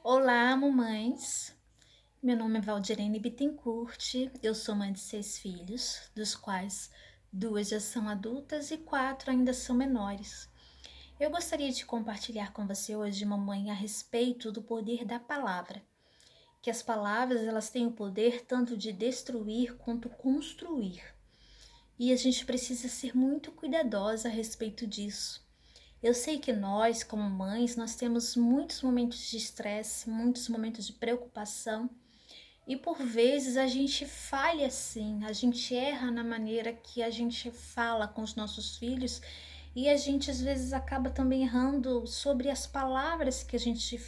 Olá, mamães! Meu nome é Valdirene Bittencourt, eu sou mãe de 6 filhos, dos quais 2 já são adultas e 4 ainda são menores. Eu gostaria de compartilhar com você hoje, mamãe, a respeito do poder da palavra. Que as palavras elas têm o poder tanto de destruir quanto construir. E a gente precisa ser muito cuidadosa a respeito disso. Eu sei que nós, como mães, nós temos muitos momentos de estresse, muitos momentos de preocupação e por vezes a gente falha sim, a gente erra na maneira que a gente fala com os nossos filhos e a gente às vezes acaba também errando sobre as palavras que a gente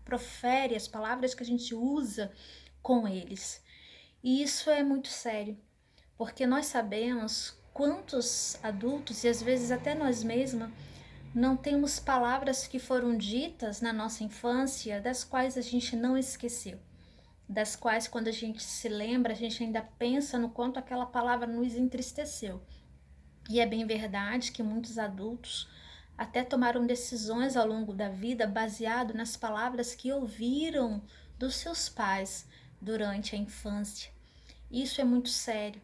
profere, as palavras que a gente usa com eles. E isso é muito sério, porque nós sabemos quantos adultos e às vezes até nós mesmas não temos palavras que foram ditas na nossa infância, das quais a gente não esqueceu, das quais quando a gente se lembra, a gente ainda pensa no quanto aquela palavra nos entristeceu. E é bem verdade que muitos adultos até tomaram decisões ao longo da vida baseado nas palavras que ouviram dos seus pais durante a infância. Isso é muito sério.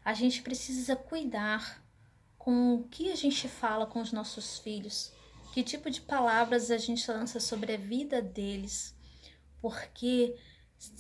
A gente precisa cuidar com o que a gente fala com os nossos filhos, que tipo de palavras a gente lança sobre a vida deles, porque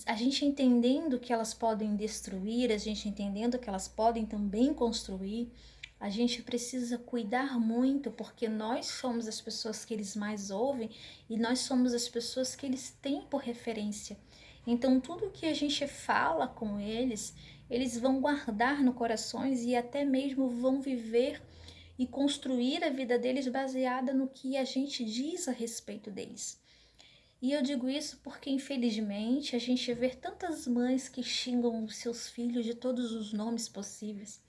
a gente entendendo que elas podem destruir, a gente entendendo que elas podem também construir, a gente precisa cuidar muito, porque nós somos as pessoas que eles mais ouvem e nós somos as pessoas que eles têm por referência. Então, tudo que a gente fala com eles, eles vão guardar no corações e até mesmo vão viver e construir a vida deles baseada no que a gente diz a respeito deles. E eu digo isso porque, infelizmente, a gente vê tantas mães que xingam os seus filhos de todos os nomes possíveis,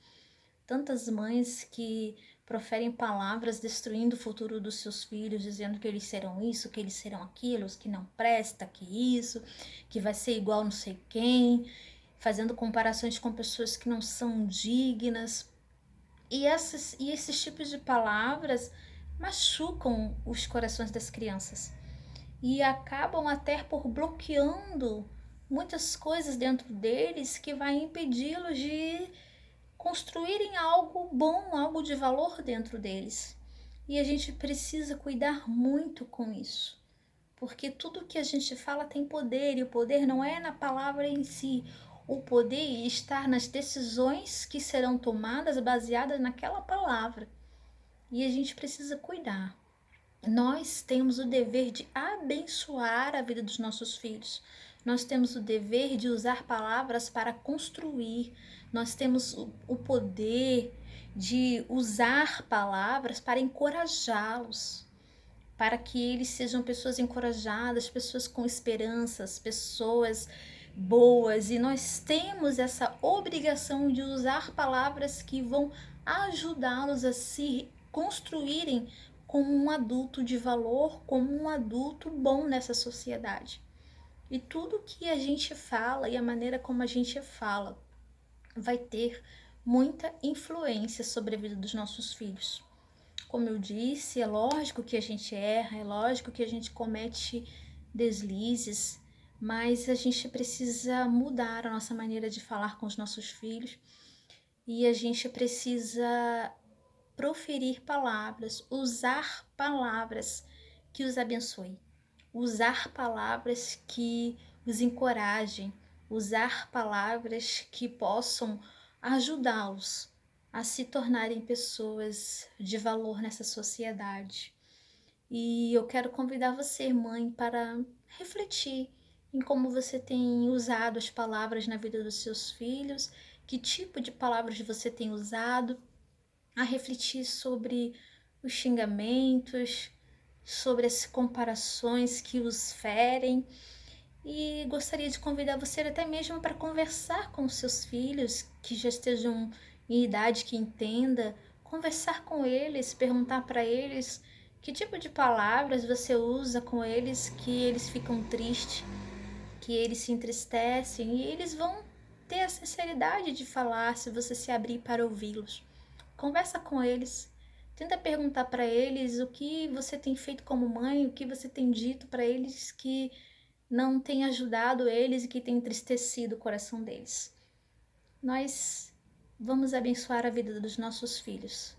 tantas mães que proferem palavras destruindo o futuro dos seus filhos, dizendo que eles serão isso, que eles serão aquilo, que não presta, que isso, que vai ser igual não sei quem, fazendo comparações com pessoas que não são dignas. E esses tipos de palavras machucam os corações das crianças e acabam até por bloqueando muitas coisas dentro deles que vai impedi-los de construírem algo bom, algo de valor dentro deles. E a gente precisa cuidar muito com isso, porque tudo que a gente fala tem poder e o poder não é na palavra em si. O poder está nas decisões que serão tomadas baseadas naquela palavra. E a gente precisa cuidar. Nós temos o dever de abençoar a vida dos nossos filhos. Nós temos o dever de usar palavras para construir. Nós temos o poder de usar palavras para encorajá-los, para que eles sejam pessoas encorajadas, pessoas com esperanças, pessoas boas. E nós temos essa obrigação de usar palavras que vão ajudá-los a se construírem como um adulto de valor, como um adulto bom nessa sociedade. E tudo que a gente fala e a maneira como a gente fala vai ter muita influência sobre a vida dos nossos filhos. Como eu disse, é lógico que a gente erra, é lógico que a gente comete deslizes, mas a gente precisa mudar a nossa maneira de falar com os nossos filhos e a gente precisa proferir palavras, usar palavras que os abençoem, usar palavras que os encorajem, usar palavras que possam ajudá-los a se tornarem pessoas de valor nessa sociedade. E eu quero convidar você, mãe, para refletir em como você tem usado as palavras na vida dos seus filhos, que tipo de palavras você tem usado, a refletir sobre os xingamentos, sobre as comparações que os ferem. E gostaria de convidar você até mesmo para conversar com os seus filhos que já estejam em idade que entenda, conversar com eles, perguntar para eles que tipo de palavras você usa com eles que eles ficam tristes, que eles se entristecem e eles vão ter a sinceridade de falar se você se abrir para ouvi-los. Conversa com eles. Tenta perguntar para eles o que você tem feito como mãe, o que você tem dito para eles que não tem ajudado eles e que tem entristecido o coração deles. Nós vamos abençoar a vida dos nossos filhos.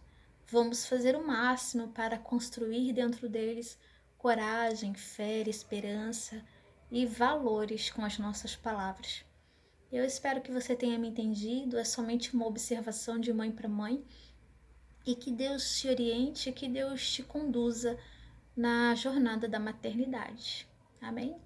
Vamos fazer o máximo para construir dentro deles coragem, fé, esperança e valores com as nossas palavras. Eu espero que você tenha me entendido, é somente uma observação de mãe para mãe, e que Deus te oriente, que Deus te conduza na jornada da maternidade. Amém?